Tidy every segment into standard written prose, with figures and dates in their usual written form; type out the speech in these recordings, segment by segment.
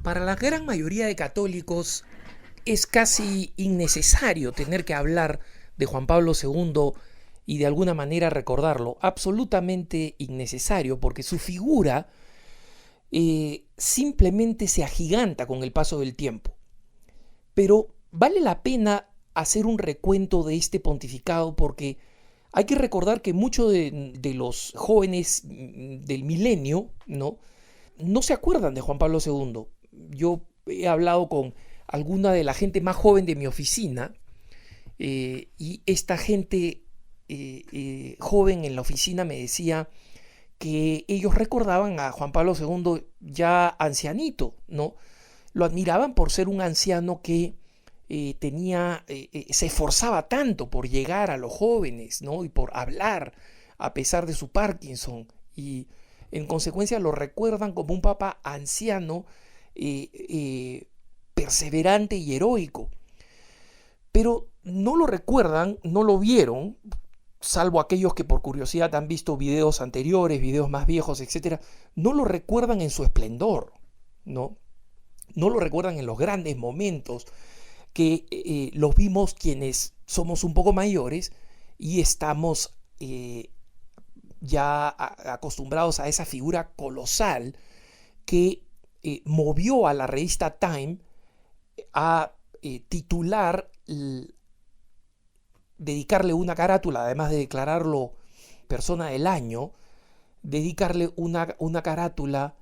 Para la gran mayoría de católicos es casi innecesario tener que hablar de Juan Pablo II y de alguna manera recordarlo. Absolutamente innecesario, porque su figura simplemente se agiganta con el paso del tiempo. Pero vale la pena hacer un recuento de este pontificado, porque hay que recordar que muchos de los jóvenes del milenio no se acuerdan de Juan Pablo II. Yo he hablado con alguna de la gente más joven de mi oficina, y esta gente joven en la oficina me decía que ellos recordaban a Juan Pablo II ya ancianito, ¿no? Lo admiraban por ser un anciano que se esforzaba tanto por llegar a los jóvenes, ¿no? Y por hablar a pesar de su Parkinson. Y en consecuencia lo recuerdan como un papa anciano, perseverante y heroico. Pero no lo recuerdan, no lo vieron, salvo aquellos que por curiosidad han visto videos anteriores, videos más viejos, etcétera, no lo recuerdan en su esplendor, ¿no? No lo recuerdan en los grandes momentos que los vimos quienes somos un poco mayores y estamos ya acostumbrados a esa figura colosal que movió a la revista Time a titular, dedicarle una carátula, además de declararlo persona del año, dedicarle una carátula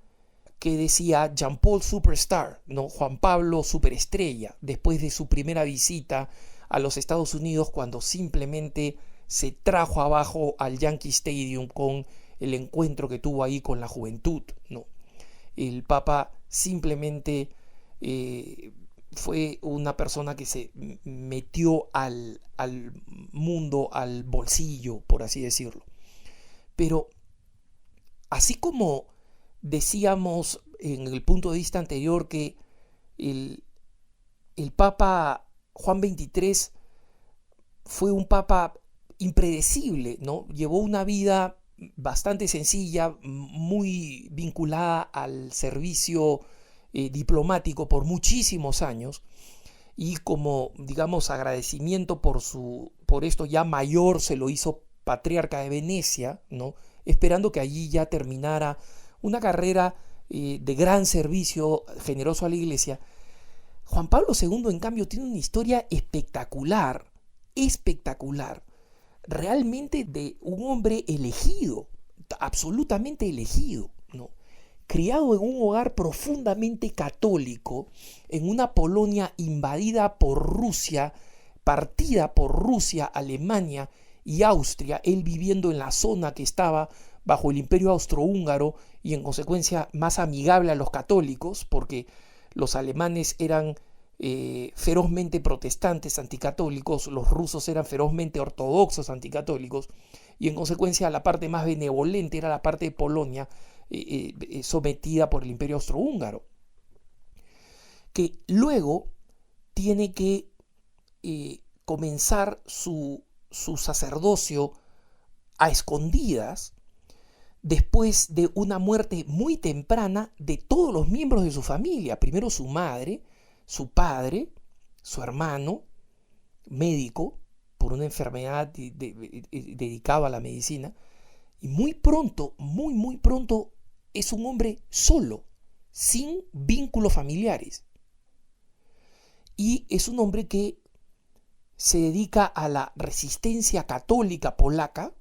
que decía Jean Paul Superstar, ¿no? Juan Pablo Superestrella, después de su primera visita a los Estados Unidos, cuando simplemente se trajo abajo al Yankee Stadium con el encuentro que tuvo ahí con la juventud, ¿no? El Papa simplemente fue una persona que se metió al mundo, al bolsillo, por así decirlo. Pero así como decíamos en el punto de vista anterior que el, el Papa Juan XXIII fue un papa impredecible, ¿no? Llevó una vida bastante sencilla, muy vinculada al servicio diplomático por muchísimos años, y como, digamos, agradecimiento por esto ya mayor, se lo hizo patriarca de Venecia, ¿no? Esperando que allí ya terminara una carrera de gran servicio generoso a la iglesia. Juan Pablo II, en cambio, tiene una historia espectacular, espectacular, realmente de un hombre elegido, absolutamente elegido, ¿no? Criado en un hogar profundamente católico, en una Polonia invadida por Rusia, partida por Rusia, Alemania y Austria, él viviendo en la zona que estaba bajo el imperio austrohúngaro y en consecuencia más amigable a los católicos, porque los alemanes eran ferozmente protestantes anticatólicos, los rusos eran ferozmente ortodoxos anticatólicos, y en consecuencia la parte más benevolente era la parte de Polonia, sometida por el imperio austrohúngaro, que luego tiene que comenzar su sacerdocio a escondidas después de una muerte muy temprana de todos los miembros de su familia. Primero su madre, su padre, su hermano, médico, por una enfermedad dedicado a la medicina, y muy pronto, muy pronto, es un hombre solo, sin vínculos familiares. Y es un hombre que se dedica a la resistencia católica polaca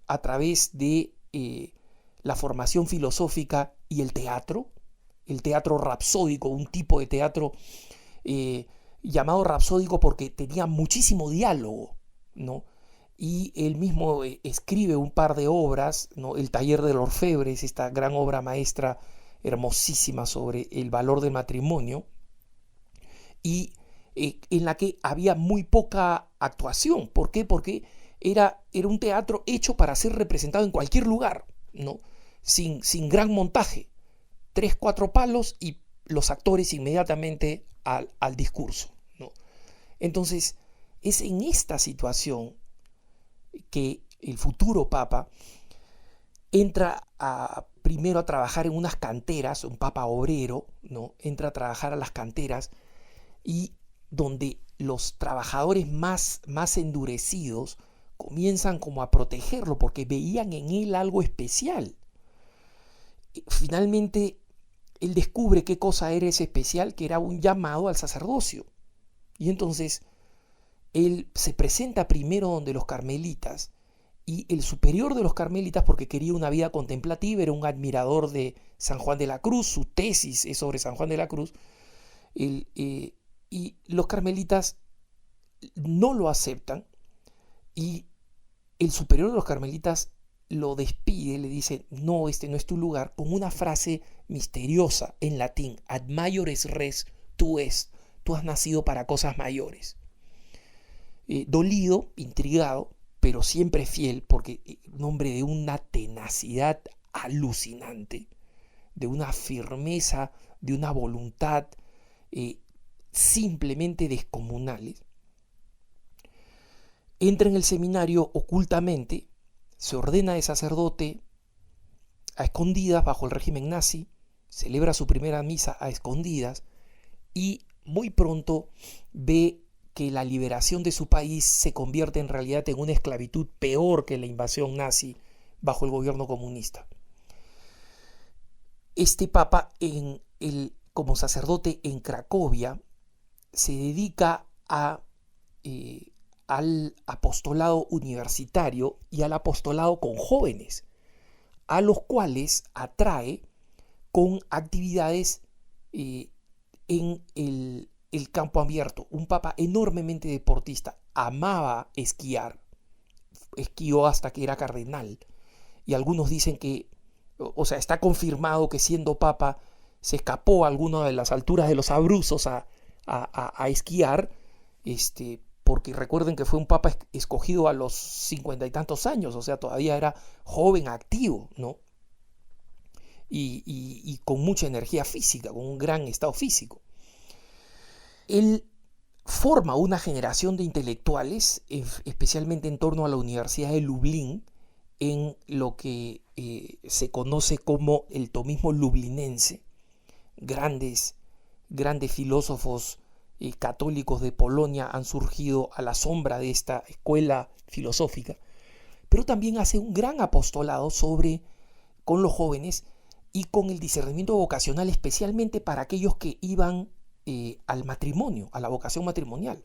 a través de la formación filosófica y el teatro rapsódico, un tipo de teatro llamado rapsódico porque tenía muchísimo diálogo, ¿no? Y él mismo escribe un par de obras, ¿no? El Taller del Orfebre es esta gran obra maestra hermosísima sobre el valor del matrimonio, y en la que había muy poca actuación. ¿Por qué? Porque era un teatro hecho para ser representado en cualquier lugar, ¿no? Sin gran montaje. 3, 4 palos y los actores inmediatamente al discurso, ¿no? Entonces, es en esta situación que el futuro Papa entra a primero a trabajar en unas canteras, un papa obrero, ¿no? Entra a trabajar a las canteras y donde los trabajadores más endurecidos comienzan como a protegerlo porque veían en él algo especial. Finalmente, él descubre qué cosa era ese especial, que era un llamado al sacerdocio. Y entonces, él se presenta primero donde los carmelitas, y el superior de los carmelitas, porque quería una vida contemplativa, era un admirador de San Juan de la Cruz, su tesis es sobre San Juan de la Cruz, y los carmelitas no lo aceptan, y el superior de los carmelitas lo despide, le dice, no, este no es tu lugar, con una frase misteriosa en latín, ad maiores res tu est, tú has nacido para cosas mayores. Dolido, intrigado, pero siempre fiel, porque un hombre de una tenacidad alucinante, de una firmeza, de una voluntad simplemente descomunales, entra en el seminario ocultamente, se ordena de sacerdote a escondidas bajo el régimen nazi, celebra su primera misa a escondidas y muy pronto ve que la liberación de su país se convierte en realidad en una esclavitud peor que la invasión nazi bajo el gobierno comunista. Este papa, como sacerdote en Cracovia, se dedica al apostolado universitario y al apostolado con jóvenes, a los cuales atrae con actividades en el campo abierto. Un papa enormemente deportista, amaba esquiar, esquió hasta que era cardenal, y algunos dicen que, o sea, está confirmado que siendo papa se escapó a alguna de las alturas de los Abruzos a esquiar, porque recuerden que fue un papa escogido a los 50 y tantos años, o sea, todavía era joven, activo, ¿no? Y con mucha energía física, con un gran estado físico. Él forma una generación de intelectuales, especialmente en torno a la Universidad de Lublin, en lo que se conoce como el tomismo lublinense. Grandes filósofos católicos de Polonia han surgido a la sombra de esta escuela filosófica, pero también hace un gran apostolado con los jóvenes y con el discernimiento vocacional, especialmente para aquellos que iban al matrimonio, a la vocación matrimonial.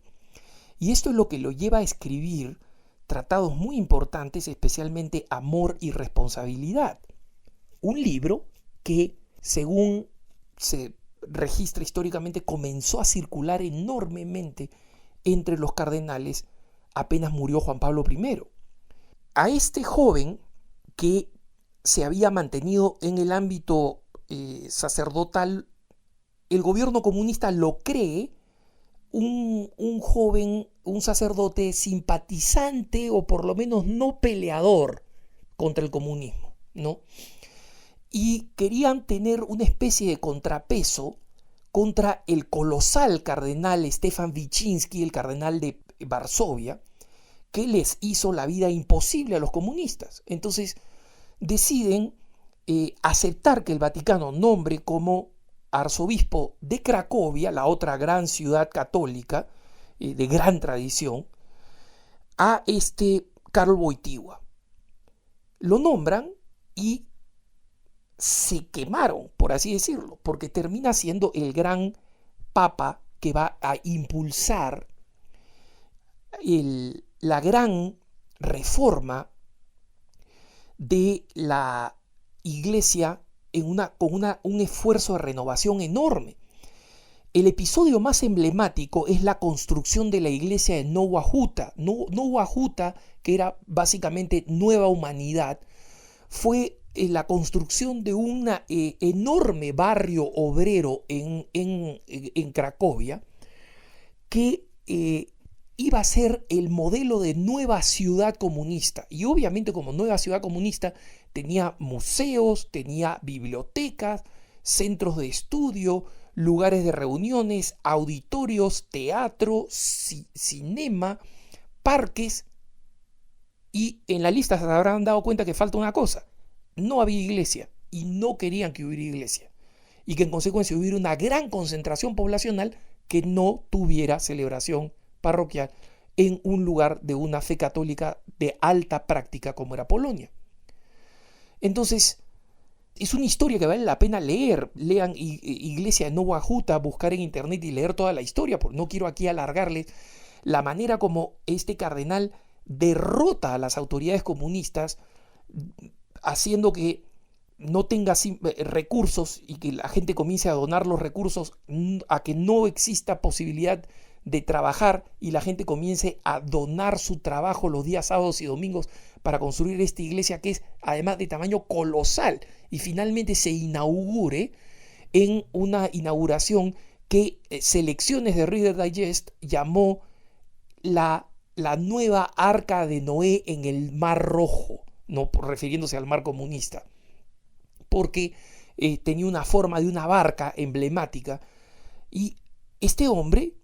Y esto es lo que lo lleva a escribir tratados muy importantes, especialmente Amor y Responsabilidad. Un libro que, según se registra históricamente, comenzó a circular enormemente entre los cardenales apenas murió Juan Pablo I. A este joven que se había mantenido en el ámbito sacerdotal, el gobierno comunista lo cree un joven, un sacerdote simpatizante o por lo menos no peleador contra el comunismo, ¿no? Y querían tener una especie de contrapeso contra el colosal cardenal Stefan Wyszynski, el cardenal de Varsovia, que les hizo la vida imposible a los comunistas. Entonces deciden aceptar que el Vaticano nombre como arzobispo de Cracovia, la otra gran ciudad católica de gran tradición, a Karol Wojtyła. Lo nombran y se quemaron, por así decirlo, porque termina siendo el gran papa que va a impulsar la gran reforma de la iglesia con un esfuerzo de renovación enorme. El episodio más emblemático es la construcción de la iglesia de Nowa Huta. Nowa Huta, que era básicamente Nueva Humanidad, fue la construcción de un enorme barrio obrero en Cracovia, que iba a ser el modelo de nueva ciudad comunista. Y obviamente, como nueva ciudad comunista, tenía museos, tenía bibliotecas, centros de estudio, lugares de reuniones, auditorios, teatro, cinema, parques. Y en la lista se habrán dado cuenta que falta una cosa: no había iglesia. y no querían que hubiera iglesia. Y que en consecuencia hubiera una gran concentración poblacional que no tuviera celebración parroquial en un lugar de una fe católica de alta práctica como era Polonia. Entonces, es una historia que vale la pena leer. Lean Iglesia de Nowa Huta, buscar en internet y leer toda la historia, porque no quiero aquí alargarles la manera como este cardenal derrota a las autoridades comunistas, haciendo que no tenga recursos y que la gente comience a donar los recursos, a que no exista posibilidad de trabajar y la gente comience a donar su trabajo los días sábados y domingos para construir esta iglesia, que es además de tamaño colosal, y finalmente se inaugure en una inauguración que Selecciones de Reader Digest llamó la nueva arca de Noé en el Mar Rojo, no refiriéndose al mar comunista, porque tenía una forma de una barca emblemática. Y este hombre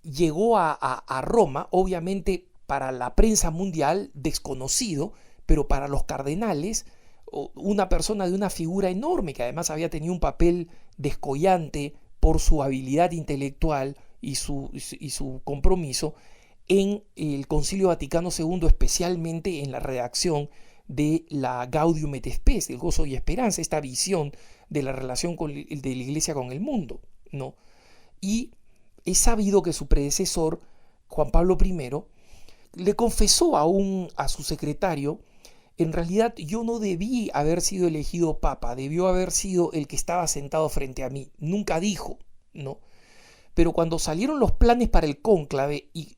llegó a Roma, obviamente para la prensa mundial desconocido, pero para los cardenales una persona de una figura enorme, que además había tenido un papel descollante por su habilidad intelectual y su compromiso en el Concilio Vaticano II, especialmente en la redacción de la Gaudium et Spes, el gozo y esperanza, esta visión de la relación de la Iglesia con el mundo, ¿no? Y es sabido que su predecesor, Juan Pablo I, le confesó a su secretario: en realidad yo no debí haber sido elegido papa, debió haber sido el que estaba sentado frente a mí. Nunca dijo, ¿no? Pero cuando salieron los planes para el cónclave, y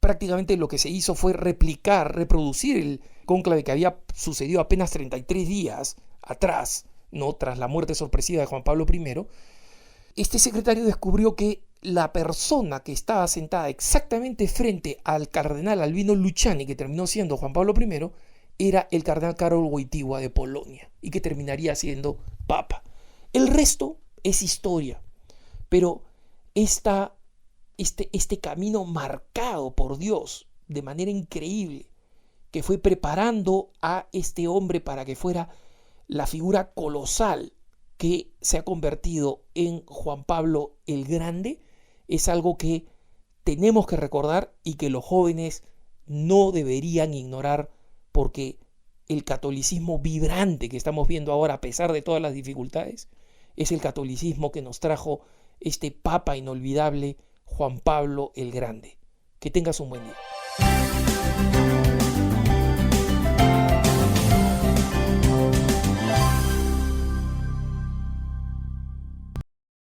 prácticamente lo que se hizo fue reproducir el cónclave que había sucedido apenas 33 días atrás, ¿no?, tras la muerte sorpresiva de Juan Pablo I, este secretario descubrió que la persona que estaba sentada exactamente frente al cardenal Albino Luciani, que terminó siendo Juan Pablo I, era el cardenal Karol Wojtyła de Polonia, y que terminaría siendo papa. El resto es historia, pero este camino marcado por Dios de manera increíble, que fue preparando a este hombre para que fuera la figura colosal que se ha convertido en Juan Pablo el Grande, es algo que tenemos que recordar y que los jóvenes no deberían ignorar, porque el catolicismo vibrante que estamos viendo ahora, a pesar de todas las dificultades, es el catolicismo que nos trajo este papa inolvidable, Juan Pablo el Grande. Que tengas un buen día.